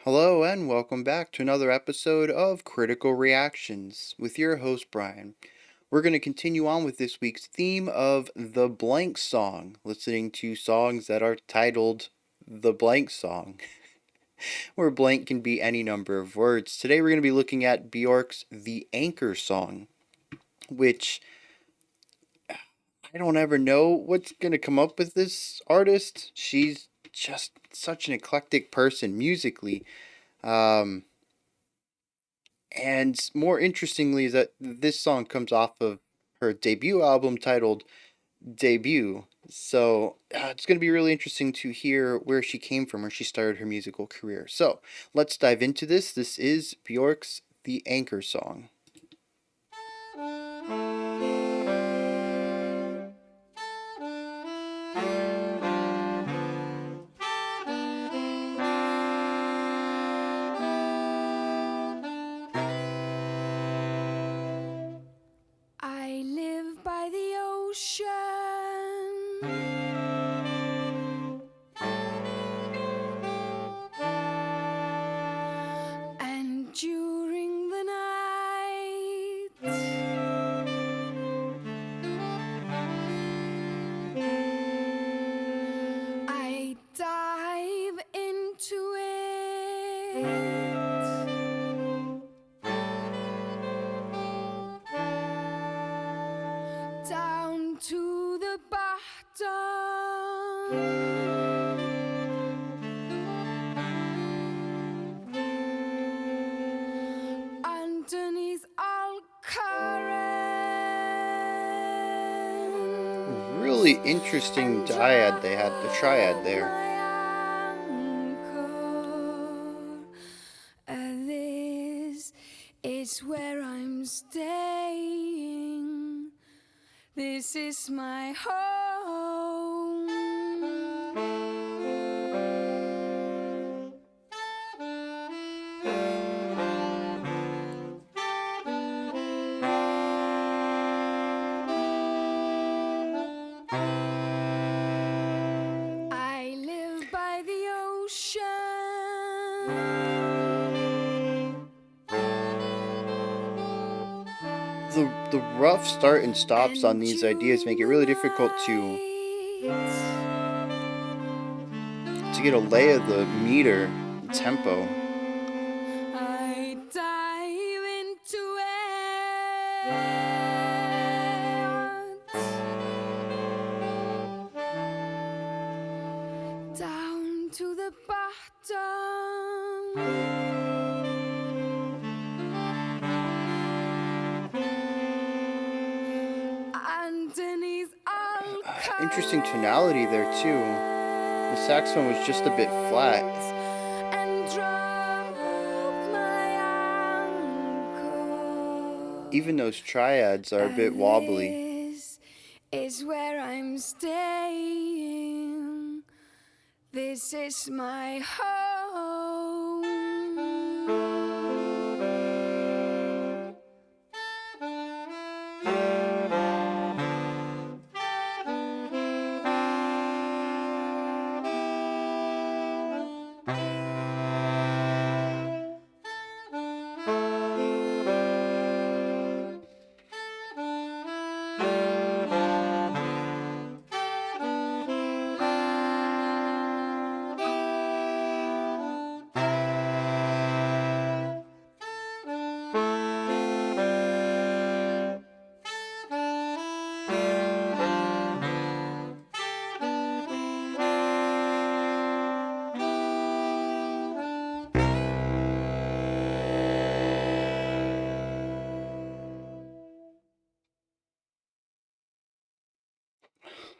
Hello and welcome back to another episode of Critical Reactions with your host Brian. We're going to continue on with this week's theme of the blank song, listening to songs that are titled the blank song, where blank can be any number of words. Today we're going to be looking at Bjork's The Anchor song, which I don't ever know what's going to come up with this artist. She's just such an eclectic person musically. Um, And more interestingly, is that this song comes off of her debut album titled Debut. So it's going to be really interesting to hear where she came from, where she started her musical career. So let's dive into this. This is Bjork's The Anchor Song. I live by the ocean, and during the night I dive into it. Down to the bottom, underneath all Really currents, interesting and dyad they had, the triad drop there. my anchor. This is where I'm staying. This is my home. I live by the ocean. The rough start and stops on And these ideas make it during really the difficult to night get a lay of the meter, the tempo. I dive into it, down to the bottom, underneath all Interesting tonality there too. The saxophone was just a bit flat. currents, and drop my anchor. Even those triads are a bit wobbly. This is where I'm staying. This is my home.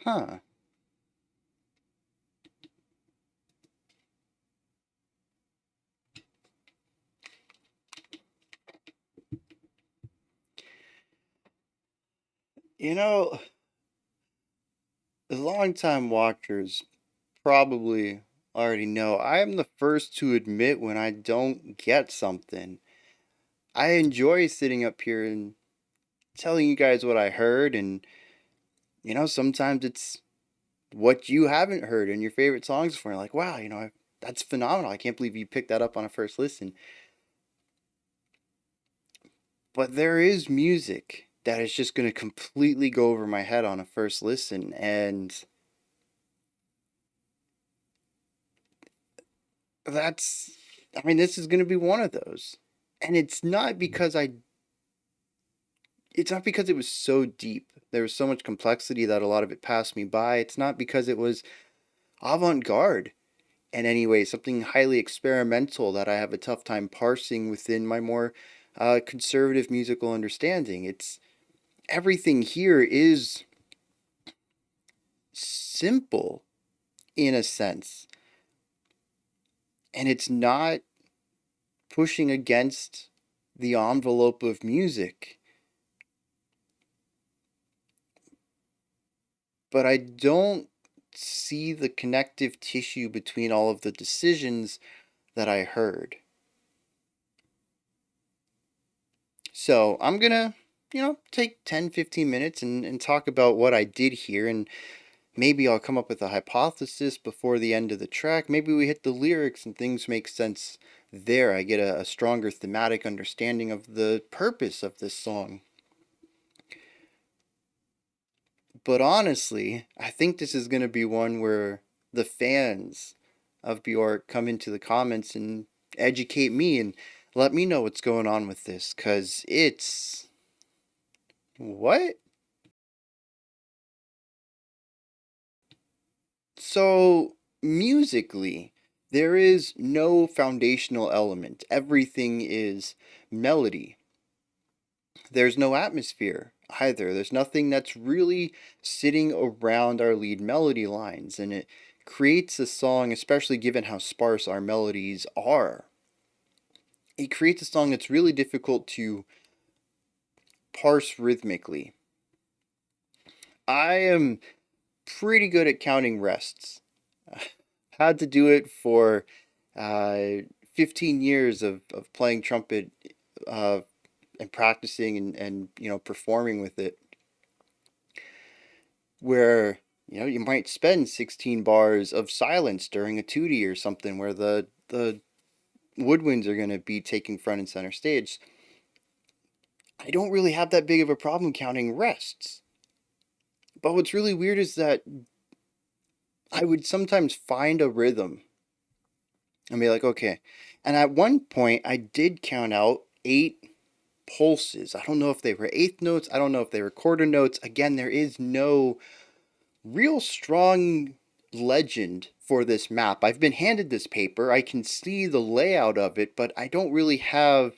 Huh. You know, the longtime watchers probably already know I am the first to admit when I don't get something. I enjoy sitting up here and telling you guys what I heard, and sometimes it's what you haven't heard in your favorite songs before. Like, wow, that's phenomenal. I can't believe you picked that up on a first listen. But there is music that is just going to completely go over my head on a first listen. And that's, I mean, this is going to be one of those. And it's not because it was so deep. There was so much complexity that a lot of it passed me by. It's not because it was avant garde in any way, something highly experimental that I have a tough time parsing within my more conservative musical understanding. It's everything here is simple in a sense, and it's not pushing against the envelope of music. But I don't see the connective tissue between all of the decisions that I heard. So I'm gonna, take 10, 15 minutes and talk about what I did here, and maybe I'll come up with a hypothesis before the end of the track. Maybe we hit the lyrics and things make sense there. I get a stronger thematic understanding of the purpose of this song. But honestly, I think this is going to be one where the fans of Bjork come into the comments and educate me and let me know what's going on with this, because it's. What? So, musically, there is no foundational element. Everything is melody. There's no atmosphere either. There's nothing that's really sitting around our lead melody lines, and it creates a song, especially given how sparse our melodies are. It creates a song that's really difficult to parse rhythmically. I am pretty good at counting rests. Had to do it for uh, 15 years of playing trumpet uh, and practicing and performing with it, where you might spend 16 bars of silence during a tutti or something where the woodwinds are going to be taking front and center stage. I don't really have that big of a problem counting rests. But what's really weird is that I would sometimes find a rhythm and be like, okay. And at one point, I did count out 8 pulses. I don't know if they were eighth notes. I don't know if they were quarter notes. Again, there is no real strong legend for this map. I've been handed this paper. I can see the layout of it, but I don't really have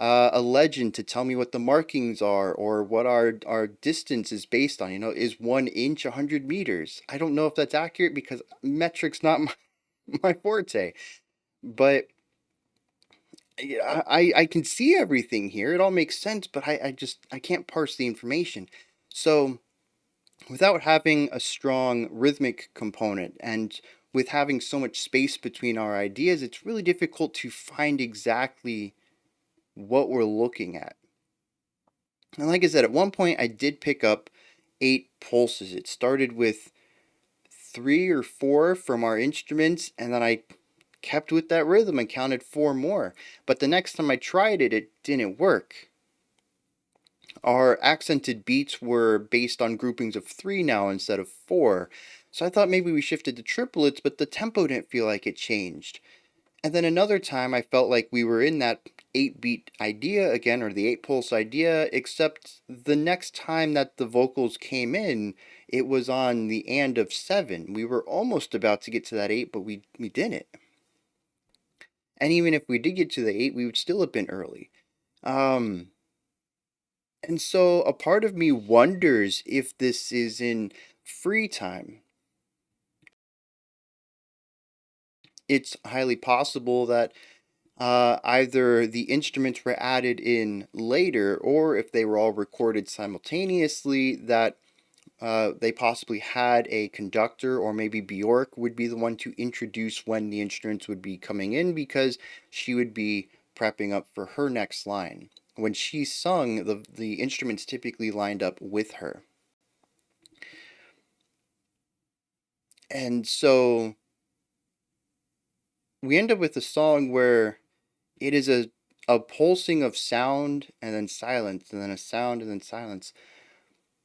a legend to tell me what the markings are or what our distance is based on. Is 1 inch 100 meters? I don't know if that's accurate because metric's not my forte. But I can see everything here. It all makes sense, but I can't parse the information. So without having a strong rhythmic component and with having so much space between our ideas, it's really difficult to find exactly what we're looking at. And like I said, at one point I did pick up 8 pulses. It started with 3 or 4 from our instruments, and then I kept with that rhythm and counted 4 more. But the next time I tried it, it didn't work. Our accented beats were based on groupings of 3 now instead of 4. So I thought maybe we shifted to triplets, but the tempo didn't feel like it changed. And then another time I felt like we were in that 8-beat idea again, or the 8 pulse idea, except the next time that the vocals came in, it was on the and of 7. We were almost about to get to that 8, but we didn't. And even if we did get to the 8, we would still have been early. And so a part of me wonders if this is in free time. It's highly possible that either the instruments were added in later, or if they were all recorded simultaneously, that they possibly had a conductor, or maybe Bjork would be the one to introduce when the instruments would be coming in because she would be prepping up for her next line. When she sung, the instruments typically lined up with her. And so we end up with a song where it is a pulsing of sound and then silence and then a sound and then silence.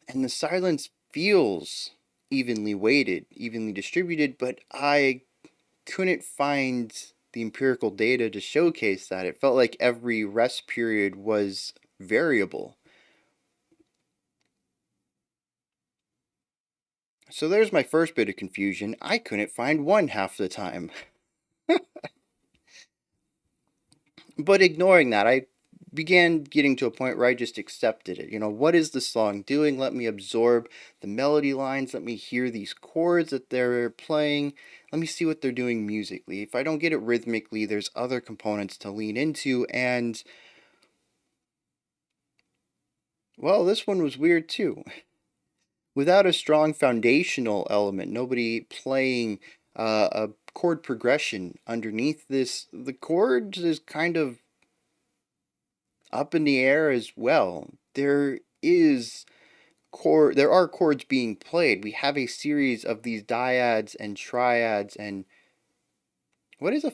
And the silence feels evenly weighted, evenly distributed, but I couldn't find the empirical data to showcase that. It felt like every rest period was variable. So there's my first bit of confusion. I couldn't find one half the time. But ignoring that, I began getting to a point where I just accepted it. What is the song doing? Let me absorb the melody lines. Let me hear these chords that they're playing. Let me see what they're doing musically. If I don't get it rhythmically, there's other components to lean into. And, well, this one was weird too. Without a strong foundational element, nobody playing a chord progression underneath this, the chords is kind of up in the air as well. There are chords being played. We have a series of these dyads and triads and what is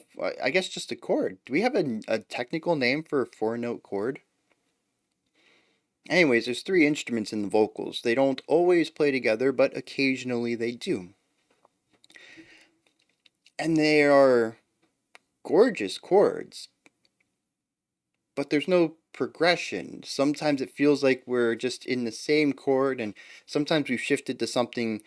I guess just a chord. Do we have a technical name for a four-note chord? Anyways, there's three instruments in the vocals. They don't always play together, but occasionally they do. And they are gorgeous chords, but there's no progression. Sometimes it feels like we're just in the same chord, and sometimes we've shifted to something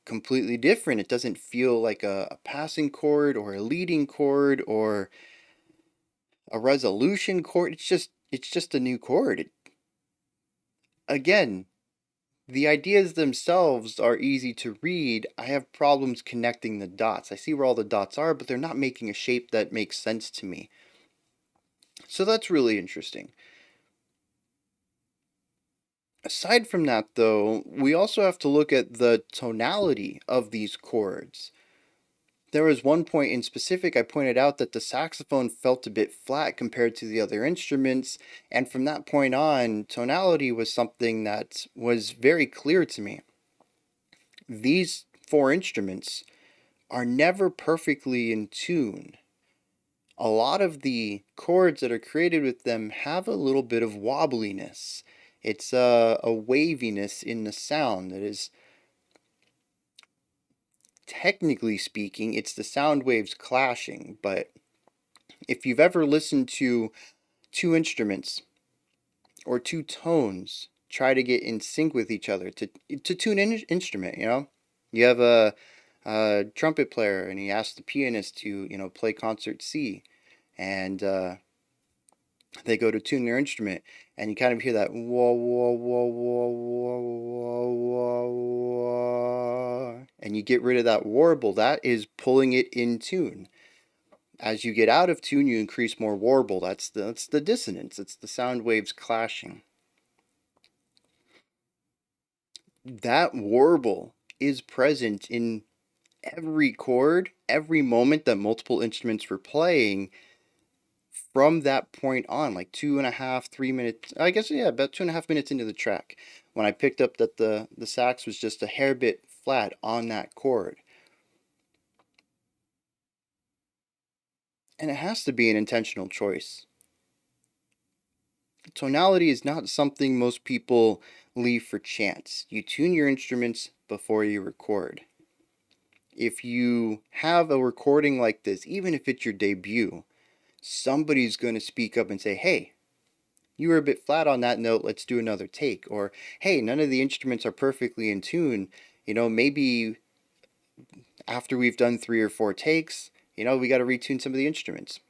completely different. It doesn't feel like a passing chord or a leading chord or a resolution chord. It's just a new chord. Again, the ideas themselves are easy to read. I have problems connecting the dots. I see where all the dots are, but they're not making a shape that makes sense to me. So that's really interesting. Aside from that, though, we also have to look at the tonality of these chords. There was one point in specific I pointed out that the saxophone felt a bit flat compared to the other instruments, and from that point on, tonality was something that was very clear to me. These four instruments are never perfectly in tune. A lot of the chords that are created with them have a little bit of wobbliness. It's a waviness in the sound that is, technically speaking, it's the sound waves clashing, but if you've ever listened to two instruments or two tones try to get in sync with each other to tune an instrument, you have a trumpet player and he asks the pianist to play concert C, and they go to tune their instrument, and you kind of hear that wah wah wah wah wah wah wah wah, and you get rid of that warble. That is pulling it in tune. As you get out of tune, you increase more warble. That's the dissonance. It's the sound waves clashing. That warble is present in every chord, every moment that multiple instruments were playing from that point on, like 2.5, 3 minutes, I guess, yeah, about 2.5 minutes into the track, when I picked up that the sax was just a hair bit flat on that chord. And it has to be an intentional choice. Tonality is not something most people leave for chance. You tune your instruments before you record. If you have a recording like this, even if it's your debut, somebody's going to speak up and say, hey, you were a bit flat on that note, let's do another take. Or, hey, none of the instruments are perfectly in tune. Maybe after we've done 3 or 4 takes, we got to retune some of the instruments.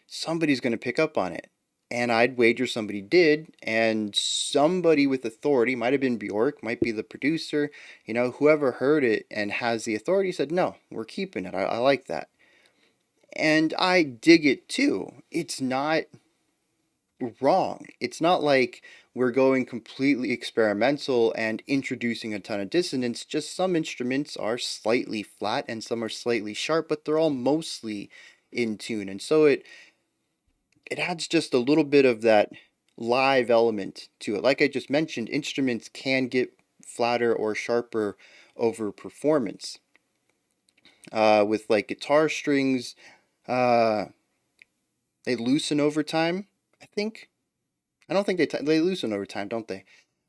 Somebody's going to pick up on it. And I'd wager somebody did, and somebody with authority, might have been Bjork, might be the producer, whoever heard it and has the authority said, no, we're keeping it. I like that. And I dig it too. It's not wrong. It's not like we're going completely experimental and introducing a ton of dissonance. Just some instruments are slightly flat and some are slightly sharp, but they're all mostly in tune. And so it adds just a little bit of that live element to it. Like I just mentioned, instruments can get flatter or sharper over performance. with like guitar strings. Uh, they loosen over time, I think. I don't think they loosen over time, don't they?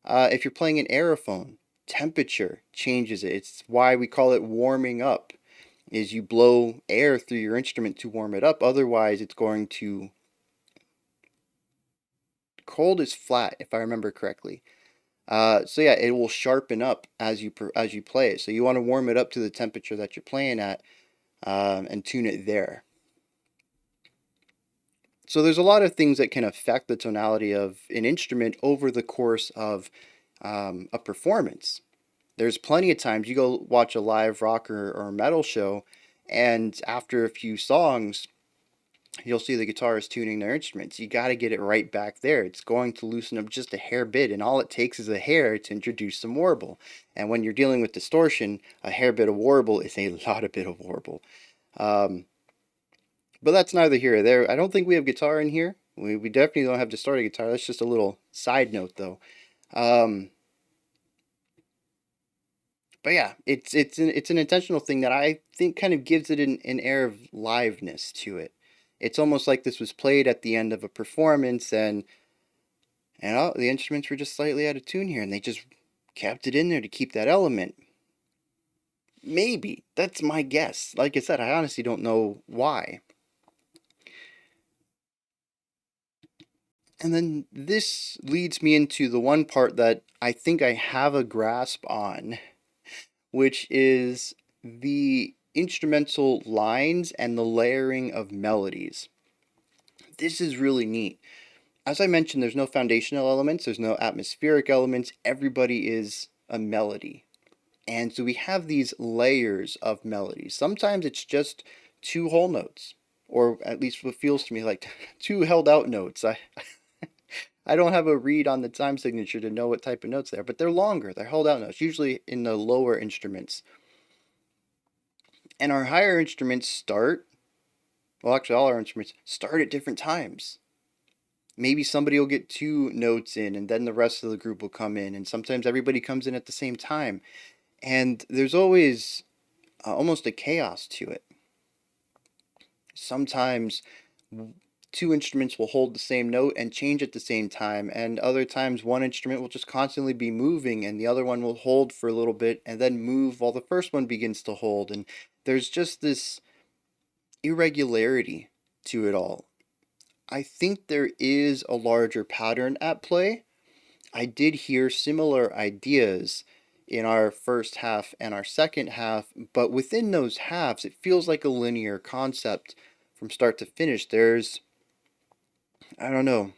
If you're playing an aerophone, temperature changes it. It's why we call it warming up. Is you blow air through your instrument to warm it up. Otherwise, it's going to cold is flat, if I remember correctly. So yeah, it will sharpen up as you play it. So you want to warm it up to the temperature that you're playing at, and tune it there. So there's a lot of things that can affect the tonality of an instrument over the course of a performance. There's plenty of times you go watch a live rock or metal show, and after a few songs, you'll see the guitarist tuning their instruments. You got to get it right back there. It's going to loosen up just a hair bit, and all it takes is a hair to introduce some warble. And when you're dealing with distortion, a hair bit of warble is a lot of bit of warble. Um, but that's neither here or there. I don't think we have guitar in here. We definitely don't have distorted guitar. That's just a little side note, though. Um, but yeah, it's an intentional thing that I think kind of gives it an air of liveness to it. It's almost like this was played at the end of a performance, and oh, the instruments were just slightly out of tune here, and they just kept it in there to keep that element. Maybe that's my guess. Like I said, I honestly don't know why. And then this leads me into the one part that I think I have a grasp on, which is the instrumental lines and the layering of melodies. This is really neat. As I mentioned, there's no foundational elements, there's no atmospheric elements, everybody is a melody. And so we have these layers of melodies. Sometimes it's just two whole notes, or at least what feels to me like two held out notes. I don't have a read on the time signature to know what type of notes they are, but they're longer. They're held out notes, usually in the lower instruments. And our higher instruments start, well, actually, all our instruments start at different times. Maybe somebody will get two notes in, and then the rest of the group will come in, and sometimes everybody comes in at the same time. And there's always almost a chaos to it. Sometimes two instruments will hold the same note and change at the same time, and other times one instrument will just constantly be moving and the other one will hold for a little bit and then move while the first one begins to hold. And there's just this irregularity to it all. I think there is a larger pattern at play. I did hear similar ideas in our first half and our second half, but within those halves, it feels like a linear concept from start to finish. There's, I don't know,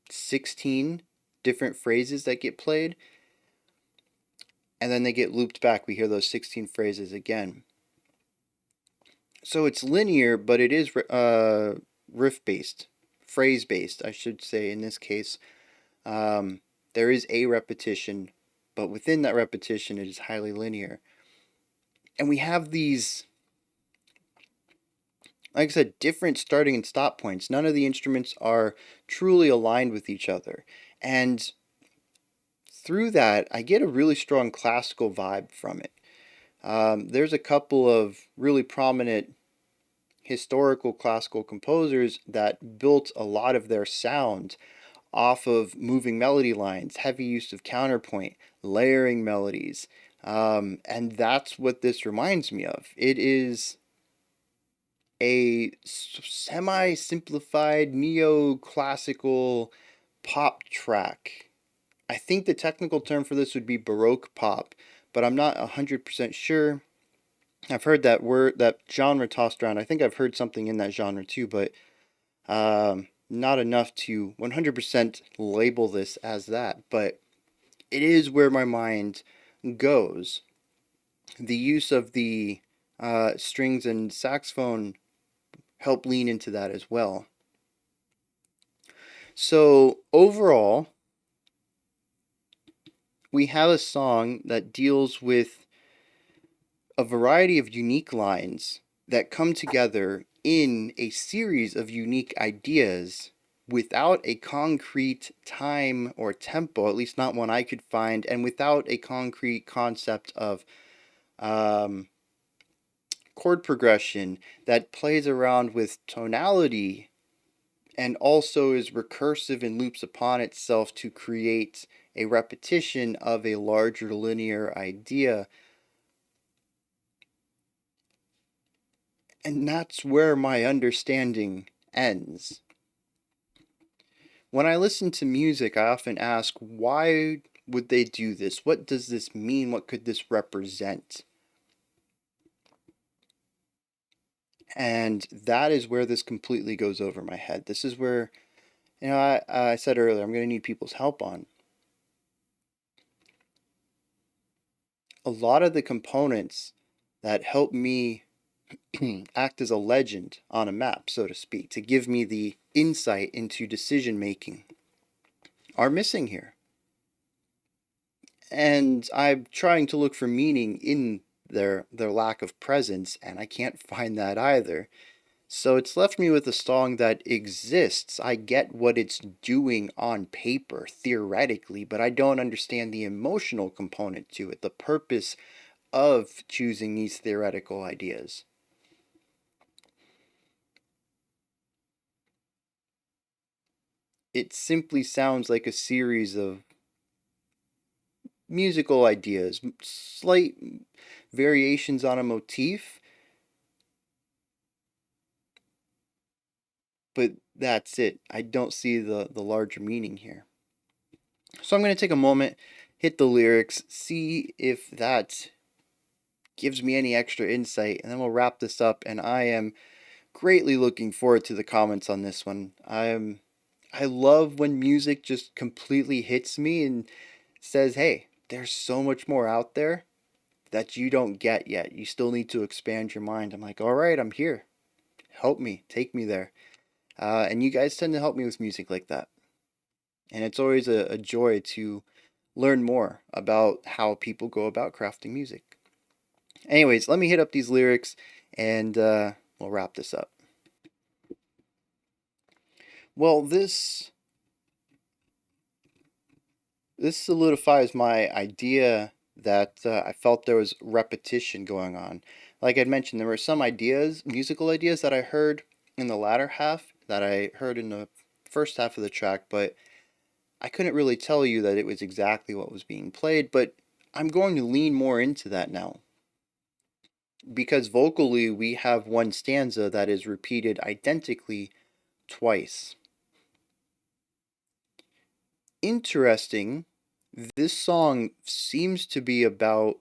16 different phrases that get played, and then they get looped back. We hear those 16 phrases again. So it's linear, but it is riff based, phrase based, I should say, in this case. There is a repetition, but within that repetition, it is highly linear. And we have these, like I said, different starting and stop points. None of the instruments are truly aligned with each other. And through that, I get a really strong classical vibe from it. There's a couple of really prominent historical classical composers that built a lot of their sound off of moving melody lines, heavy use of counterpoint, layering melodies. And that's what this reminds me of. It is a semi simplified neoclassical pop track. I think the technical term for this would be Baroque pop, but I'm not 100% sure. I've heard that word, that genre tossed around. I think I've heard something in that genre too, but not enough to 100% label this as that. But it is where my mind goes. The use of the strings and saxophone help lean into that as well. So overall, we have a song that deals with a variety of unique lines that come together in a series of unique ideas without a concrete time or tempo, at least not one I could find, and without a concrete concept of chord progression that plays around with tonality and also is recursive and loops upon itself to create a repetition of a larger linear idea. And that's where my understanding ends. When I listen to music, I often ask, why would they do this? What does this mean? What could this represent? And that is where this completely goes over my head. This is where, I said earlier, I'm going to need people's help on. A lot of the components that help me act as a legend on a map, so to speak, to give me the insight into decision making, are missing here. And I'm trying to look for meaning in their lack of presence, and I can't find that either. So it's left me with a song that exists. I get what it's doing on paper, theoretically, but I don't understand the emotional component to it, the purpose of choosing these theoretical ideas. It simply sounds like a series of musical ideas, slight variations on a motif, but that's it. I don't see the larger meaning here. So I'm going to take a moment, hit the lyrics, see if that gives me any extra insight, and then we'll wrap this up. And I am greatly looking forward to the comments on this one. I love when music just completely hits me and says, "Hey, there's so much more out there that you don't get yet. You still need to expand your mind." I'm like, "All right, I'm here. Help me, take me there." And you guys tend to help me with music like that. And it's always a joy to learn more about how people go about crafting music. Anyways, let me hit up these lyrics and we'll wrap this up. Well, this solidifies my idea that I felt there was repetition going on. Like I'd mentioned, there were some ideas, musical ideas that I heard in the latter half that I heard in the first half of the track, but I couldn't really tell you that it was exactly what was being played, but I'm going to lean more into that now. Because vocally, we have one stanza that is repeated identically twice. Interesting, this song seems to be about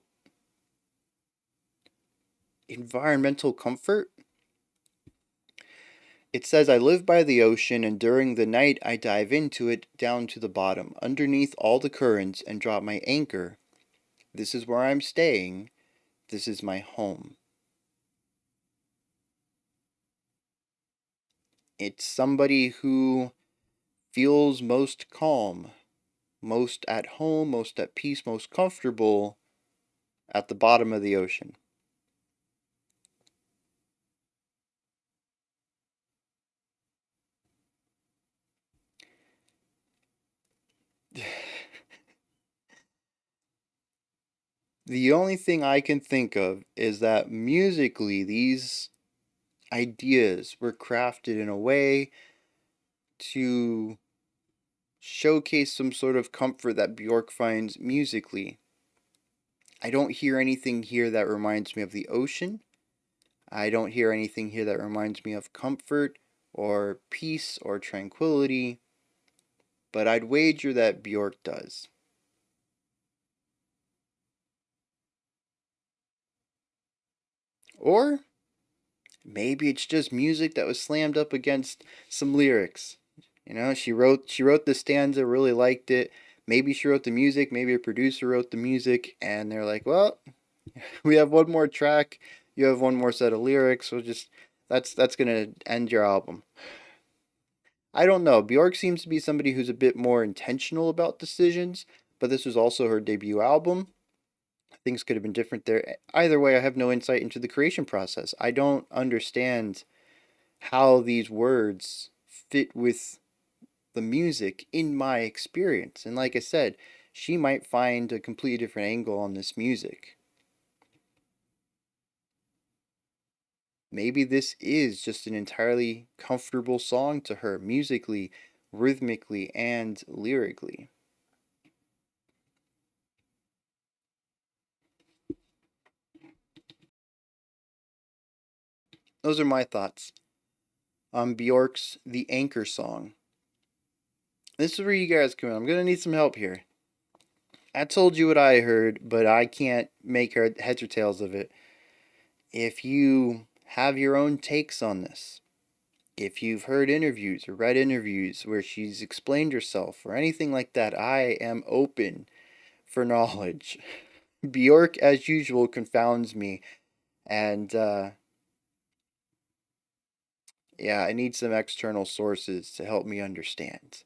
environmental comfort. It says, I live by the ocean, and during the night I dive into it down to the bottom, underneath all the currents, and drop my anchor. This is where I'm staying. This is my home. It's somebody who feels most calm, most at home, most at peace, most comfortable at the bottom of the ocean. The only thing I can think of is that musically, these ideas were crafted in a way to showcase some sort of comfort that Bjork finds musically. I don't hear anything here that reminds me of the ocean. I don't hear anything here that reminds me of comfort or peace or tranquility, but I'd wager that Bjork does. Or maybe it's just music that was slammed up against some lyrics. She wrote the stanza, really liked it. Maybe she wrote the music, maybe a producer wrote the music, and they're like, "Well, we have one more track. You have one more set of lyrics. So just that's gonna end your album." I don't know. Bjork seems to be somebody who's a bit more intentional about decisions, but this was also her debut album. Things could have been different there. Either way, I have no insight into the creation process. I don't understand how these words fit with the music in my experience. And like I said, she might find a completely different angle on this music. maybe this is just an entirely comfortable song to her, musically, rhythmically, and lyrically. Those are my thoughts on Bjork's The Anchor Song. This is where you guys come in. I'm going to need some help here. I told you what I heard, but I can't make heads or tails of it. If you have your own takes on this, if you've heard interviews or read interviews where she's explained herself or anything like that, I am open for knowledge. Bjork, as usual, confounds me, and yeah, I need some external sources to help me understand.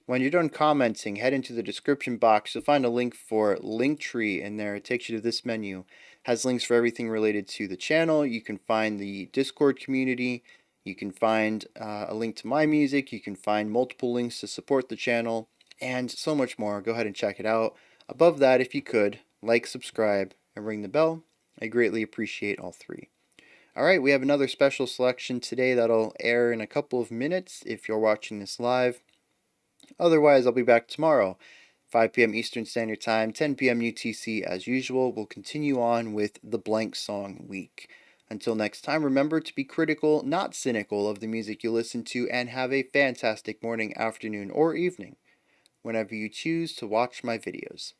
When you're done commenting, head into the description box. You'll find a link for Linktree in there. It takes you to this menu. It has links for everything related to the channel. You can find the Discord community. You can find a link to my music. You can find multiple links to support the channel and so much more. Go ahead and check it out. Above that, if you could, like, subscribe, and ring the bell. I greatly appreciate all three. Alright, we have another special selection today that'll air in a couple of minutes if you're watching this live. Otherwise, I'll be back tomorrow, 5 p.m. Eastern Standard Time, 10 p.m. UTC as usual. We'll continue on with the Blank Song Week. Until next time, remember to be critical, not cynical, of the music you listen to, and have a fantastic morning, afternoon, or evening whenever you choose to watch my videos.